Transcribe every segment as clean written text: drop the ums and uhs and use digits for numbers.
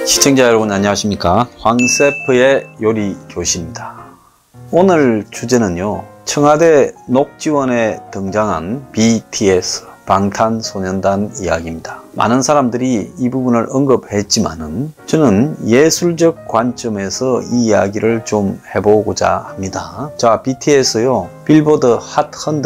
시청자 여러분 안녕하십니까? 황세프의 요리 교실입니다. 오늘 주제는요, 청와대 녹지원에 등장한 BTS 방탄소년단 이야기입니다. 많은 사람들이 이 부분을 언급했지만은 저는 예술적 관점에서 이 이야기를 좀 해보고자 합니다. 자, BTS요, 빌보드 핫 100,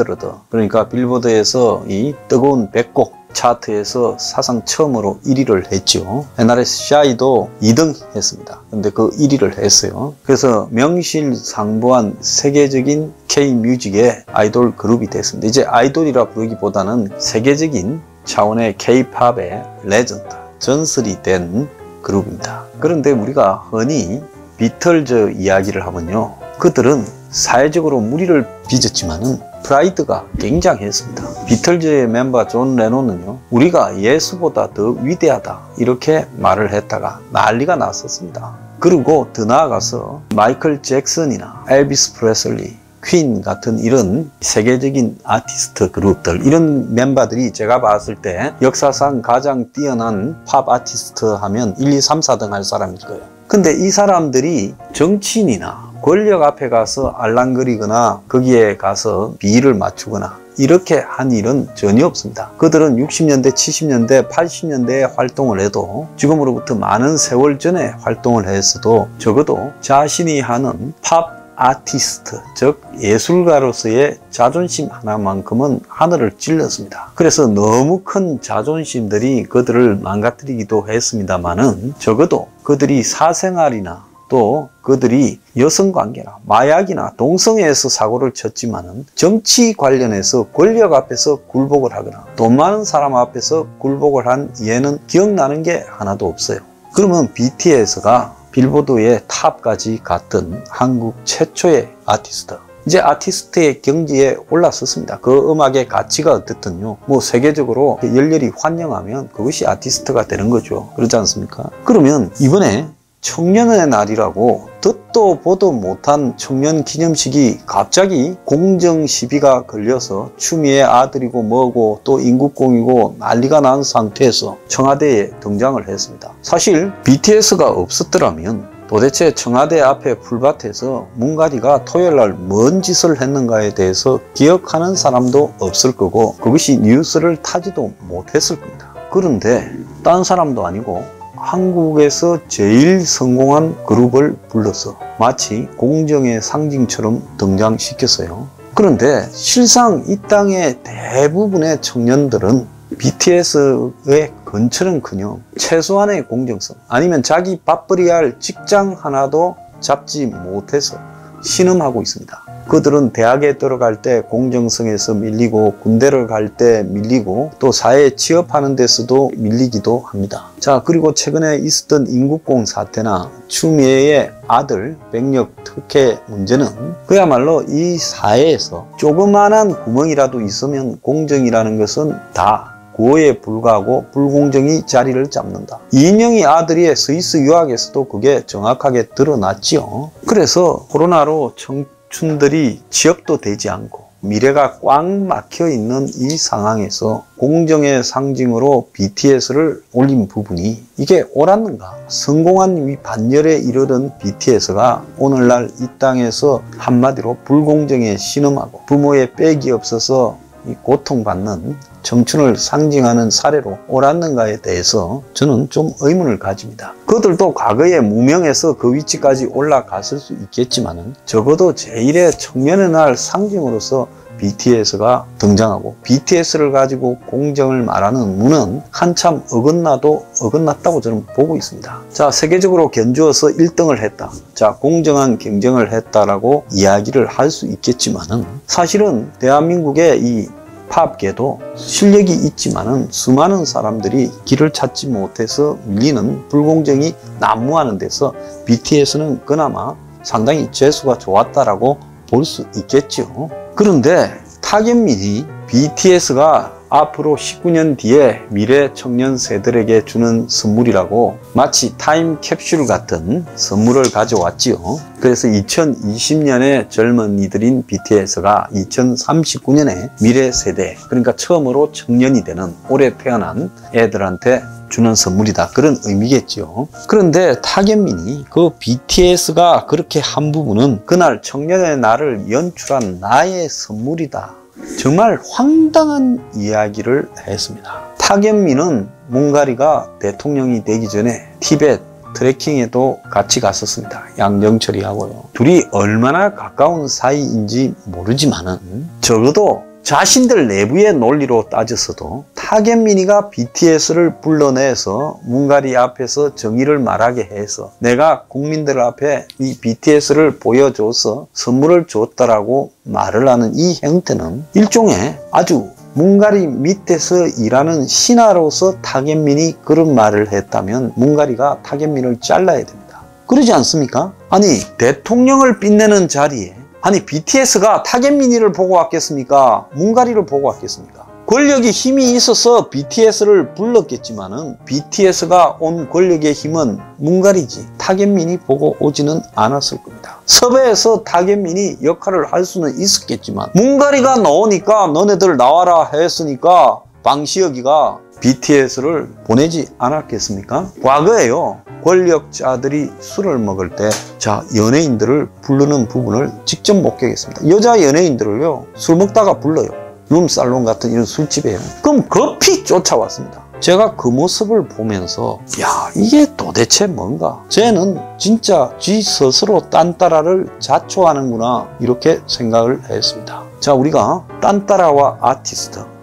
그러니까 빌보드에서 이 뜨거운 100곡 차트에서 사상 처음으로 1위를 했죠. 옛날에 샤이도 2등 했습니다. 근데 그 1위를 했어요. 그래서 명실상부한 세계적인 K-뮤직의 아이돌 그룹이 됐습니다. 이제 아이돌이라 부르기보다는 세계적인 차원의 K-팝의 레전드, 전설이 된 그룹입니다. 그런데 우리가 흔히 비틀즈 이야기를 하면요, 그들은 사회적으로 무리를 빚었지만은 프라이드가 굉장했습니다. 비틀즈의 멤버 존 레논은요, 우리가 예수보다 더 위대하다 이렇게 말을 했다가 난리가 났었습니다. 그리고 더 나아가서 마이클 잭슨이나 엘비스 프레슬리, 퀸 같은 이런 세계적인 아티스트 그룹들, 이런 멤버들이 제가 봤을 때 역사상 가장 뛰어난 팝 아티스트 하면 1, 2, 3, 4등 할 사람일 거예요. 근데 이 사람들이 정치인이나 권력 앞에 가서 알랑거리거나 거기에 가서 비위를 맞추거나 이렇게 한 일은 전혀 없습니다. 그들은 60년대, 70년대, 80년대에 활동을 해도 지금으로부터 많은 세월 전에 활동을 했어도 적어도 자신이 하는 팝 아티스트, 즉 예술가로서의 자존심 하나만큼은 하늘을 찔렀습니다. 그래서 너무 큰 자존심들이 그들을 망가뜨리기도 했습니다만은 적어도 그들이 사생활이나 또 그들이 여성관계나 마약이나 동성애에서 사고를 쳤지만은 정치 관련해서 권력 앞에서 굴복을 하거나 돈 많은 사람 앞에서 굴복을 한 예는 기억나는 게 하나도 없어요. 그러면 BTS가 빌보드의 탑까지 갔던 한국 최초의 아티스트, 이제 아티스트의 경지에 올랐었습니다. 그 음악의 가치가 어떻든요, 뭐 세계적으로 열렬히 환영하면 그것이 아티스트가 되는 거죠. 그렇지 않습니까? 그러면 이번에 청년의 날이라고 듣도 보도 못한 청년 기념식이 갑자기 공정 시비가 걸려서 추미애 아들이고 뭐고 또 인국공이고 난리가 난 상태에서 청와대에 등장을 했습니다. 사실 BTS가 없었더라면 도대체 청와대 앞에 풀밭에서 문가리가 토요일날 뭔 짓을 했는가에 대해서 기억하는 사람도 없을 거고 그것이 뉴스를 타지도 못했을 겁니다. 그런데 딴 사람도 아니고 한국에서 제일 성공한 그룹을 불러서 마치 공정의 상징처럼 등장시켰어요. 그런데 실상 이 땅의 대부분의 청년들은 BTS의 근처는커녕 최소한의 공정성, 아니면 자기 밥벌이 할 직장 하나도 잡지 못해서 신음하고 있습니다. 그들은 대학에 들어갈 때 공정성에서 밀리고, 군대를 갈 때 밀리고, 또 사회에 취업하는 데서도 밀리기도 합니다. 자, 그리고 최근에 있었던 인국공 사태나 추미애의 아들 백력 특혜 문제는 그야말로 이 사회에서 조그만한 구멍이라도 있으면 공정이라는 것은 다 구호에 불과하고 불공정이 자리를 잡는다. 이인영이 아들이 스위스 유학에서도 그게 정확하게 드러났지요. 그래서 코로나로 청춘들이 취업도 되지 않고 미래가 꽉 막혀 있는 이 상황에서 공정의 상징으로 BTS를 올린 부분이 이게 옳았는가? 성공한 이 반열에 이르던 BTS가 오늘날 이 땅에서 한마디로 불공정에 신음하고 부모의 빽이 없어서 이 고통받는 청춘을 상징하는 사례로 옳았는가에 대해서 저는 좀 의문을 가집니다. 그들도 과거에 무명해서 그 위치까지 올라갔을 수 있겠지만은 적어도 제1의 청년의 날 상징으로서 BTS가 등장하고 BTS를 가지고 공정을 말하는 문은 한참 어긋나도 어긋났다고 저는 보고 있습니다. 자, 세계적으로 견주어서 1등을 했다. 자, 공정한 경쟁을 했다라고 이야기를 할 수 있겠지만은 사실은 대한민국의 이 팝계도 실력이 있지만은 수많은 사람들이 길을 찾지 못해서 밀리는 불공정이 난무하는 데서 BTS는 그나마 상당히 재수가 좋았다라고 볼 수 있겠죠. 그런데 타겟민이 BTS가 앞으로 19년 뒤에 미래 청년 세대들에게 주는 선물이라고 마치 타임캡슐 같은 선물을 가져왔지요. 그래서 2020년에 젊은이들인 BTS가 2039년에 미래 세대, 그러니까 처음으로 청년이 되는 올해 태어난 애들한테 주는 선물이다, 그런 의미겠죠. 그런데 타겟민이 그 BTS가 그렇게 한 부분은 그날 청년의 날을 연출한 나의 선물이다, 정말 황당한 이야기를 했습니다. 타겟민은 뭉가리가 대통령이 되기 전에 티벳 트레킹에도 같이 갔었습니다. 양정철이하고요. 둘이 얼마나 가까운 사이인지 모르지만은 적어도 자신들 내부의 논리로 따졌어도 타겟민이가 BTS를 불러내서 뭉가리 앞에서 정의를 말하게 해서 내가 국민들 앞에 이 BTS를 보여줘서 선물을 줬다라고 말을 하는 이 형태는 일종의 아주 뭉가리 밑에서 일하는 신하로서 타겟민이 그런 말을 했다면 뭉가리가 타겟민을 잘라야 됩니다. 그러지 않습니까? 아니, 대통령을 빛내는 자리에 아니 BTS가 타겟민이를 보고 왔겠습니까? 뭉가리를 보고 왔겠습니까? 권력이 힘이 있어서 BTS를 불렀겠지만은 BTS가 온 권력의 힘은 뭉가리지 타겟민이 보고 오지는 않았을 겁니다. 섭외해서 타겟민이 역할을 할 수는 있었겠지만 뭉가리가 나오니까 너네들 나와라 했으니까 방시혁이가 BTS를 보내지 않았겠습니까? 과거에요, 권력자들이 술을 먹을 때 자, 연예인들을 부르는 부분을 직접 목격했습니다. 여자 연예인들을요, 술 먹다가 불러요. 룸살롱 같은 이런 술집에요. 그럼 급히 쫓아왔습니다. 제가 그 모습을 보면서 야, 이게 도대체 뭔가, 쟤는 진짜 지 스스로 딴따라를 자초하는구나, 이렇게 생각을 했습니다. 자, 우리가 딴따라와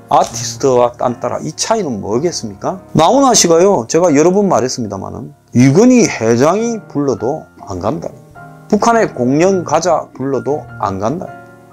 아티스트와 딴따라, 이 차이는 뭐겠습니까? 나훈아 씨가요, 제가 여러 번 말했습니다만은 이건희 회장이 불러도 안 간다. 북한의 공연 가자 불러도 안 간다.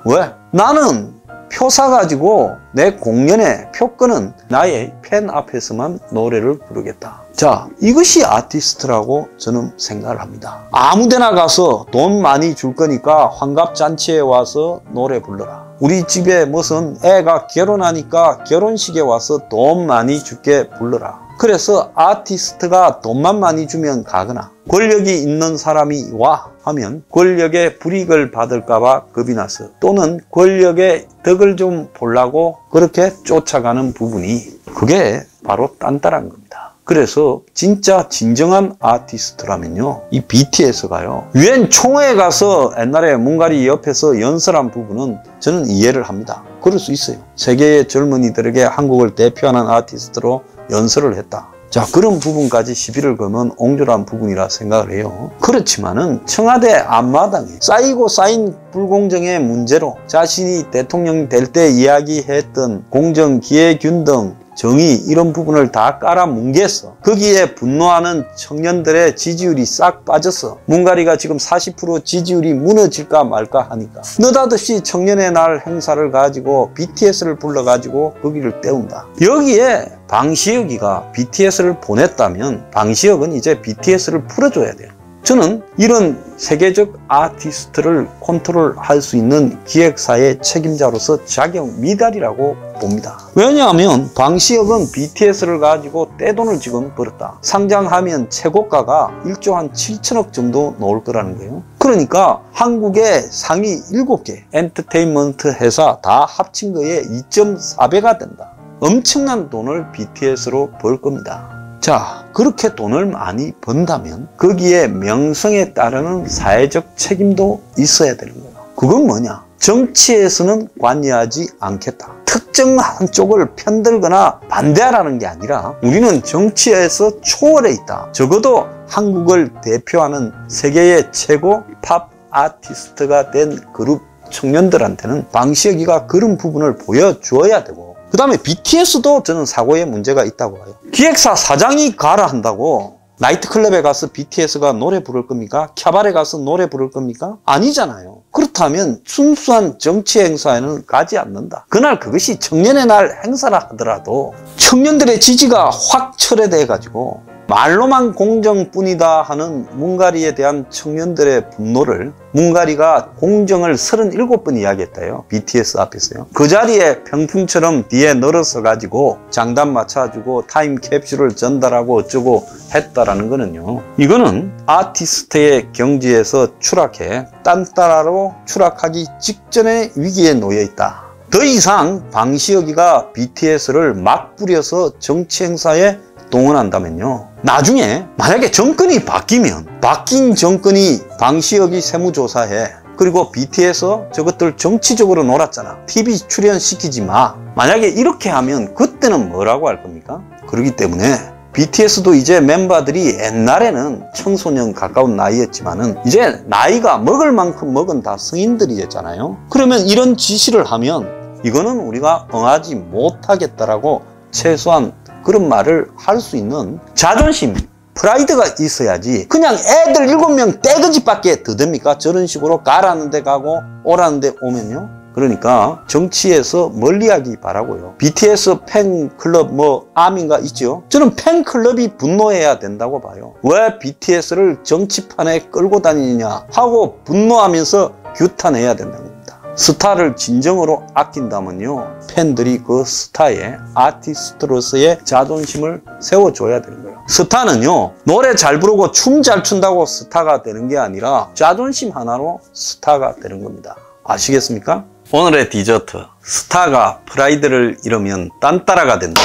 왜? 나는 표 사가지고 내 공연의 표권은 나의 팬 앞에서만 노래를 부르겠다. 자, 이것이 아티스트라고 저는 생각을 합니다. 아무데나 가서 돈 많이 줄 거니까 환갑잔치에 와서 노래 불러라. 우리 집에 무슨 애가 결혼하니까 결혼식에 와서 돈 많이 줄게 불러라. 그래서 아티스트가 돈만 많이 주면 가거나 권력이 있는 사람이 와 하면 권력의 불이익을 받을까봐 겁이 나서, 또는 권력의 덕을 좀 보려고 그렇게 쫓아가는 부분이, 그게 바로 딴따라인 겁니다. 그래서 진짜 진정한 아티스트라면요, 이 BTS가요, 유엔 총회에 가서 옛날에 뭉가리 옆에서 연설한 부분은 저는 이해를 합니다. 그럴 수 있어요. 세계의 젊은이들에게 한국을 대표하는 아티스트로 연설을 했다. 자, 그런 부분까지 시비를 걸면 옹졸한 부분이라 생각을 해요. 그렇지만은 청와대 앞마당에 쌓이고 쌓인 불공정의 문제로 자신이 대통령이 될 때 이야기했던 공정, 기회균등, 정의, 이런 부분을 다 깔아뭉개서 거기에 분노하는 청년들의 지지율이 싹 빠져서 뭉가리가 지금 40% 지지율이 무너질까 말까 하니까 느닷없이 청년의 날 행사를 가지고 BTS를 불러가지고 거기를 때운다. 여기에 방시혁이가 BTS를 보냈다면 방시혁은 이제 BTS를 풀어줘야 돼요. 저는 이런 세계적 아티스트를 컨트롤할 수 있는 기획사의 책임자로서 자격 미달이라고 봅니다. 왜냐하면 방시혁은 BTS를 가지고 떼돈을 지금 벌었다. 상장하면 최고가가 1조 한 7천억 정도 나올 거라는 거예요. 그러니까 한국의 상위 7개 엔터테인먼트 회사 다 합친 거에 2.4배가 된다. 엄청난 돈을 BTS로 벌 겁니다. 자, 그렇게 돈을 많이 번다면 거기에 명성에 따르는 사회적 책임도 있어야 되는 거예요. 그건 뭐냐? 정치에서는 관여하지 않겠다. 특정 한쪽을 편들거나 반대하라는 게 아니라 우리는 정치에서 초월해 있다. 적어도 한국을 대표하는 세계의 최고 팝 아티스트가 된 그룹 청년들한테는 방시혁이가 그런 부분을 보여주어야 되고, 그 다음에 BTS도 저는 사고에 문제가 있다고 봐요. 기획사 사장이 가라 한다고 나이트클럽에 가서 BTS가 노래 부를 겁니까? 캬바레 가서 노래 부를 겁니까? 아니잖아요. 그렇다면 순수한 정치 행사에는 가지 않는다. 그날 그것이 청년의 날 행사라 하더라도 청년들의 지지가 확 철회돼 가지고 말로만 공정뿐이다 하는 뭉가리에 대한 청년들의 분노를, 뭉가리가 공정을 37번 이야기했다요. BTS 앞에서요. 그 자리에 병풍처럼 뒤에 늘어서 가지고 장단 맞춰주고 타임캡슐을 전달하고 어쩌고 했다라는 거는요, 이거는 아티스트의 경지에서 추락해 딴따라로 추락하기 직전의 위기에 놓여 있다. 더 이상 방시혁이가 BTS를 막 부려서 정치 행사에 동원한다면요, 나중에 만약에 정권이 바뀌면 바뀐 정권이 방시혁이 세무조사해. 그리고 BTS 저것들 정치적으로 놀았잖아. TV 출연시키지 마. 만약에 이렇게 하면 그때는 뭐라고 할 겁니까? 그렇기 때문에 BTS도 이제 멤버들이 옛날에는 청소년 가까운 나이였지만은 이제 나이가 먹을 만큼 먹은 다 성인들이 됐잖아요. 그러면 이런 지시를 하면 이거는 우리가 응하지 못하겠다라고 최소한 그런 말을 할 수 있는 자존심, 프라이드가 있어야지 그냥 애들 7명 떼거지밖에 더 됩니까? 저런 식으로 가라는 데 가고 오라는 데 오면요. 그러니까 정치에서 멀리하기 바라고요. BTS 팬클럽 아미인가 있죠? 저는 팬클럽이 분노해야 된다고 봐요. 왜 BTS를 정치판에 끌고 다니느냐 하고 분노하면서 규탄해야 된다는 겁니다. 스타를 진정으로 아낀다면요, 팬들이 그 스타의 아티스트로서의 자존심을 세워줘야 되는 거예요. 스타는요, 노래 잘 부르고 춤 잘 춘다고 스타가 되는 게 아니라 자존심 하나로 스타가 되는 겁니다. 아시겠습니까? 오늘의 디저트, 스타가 프라이드를 잃으면 딴따라가 된다.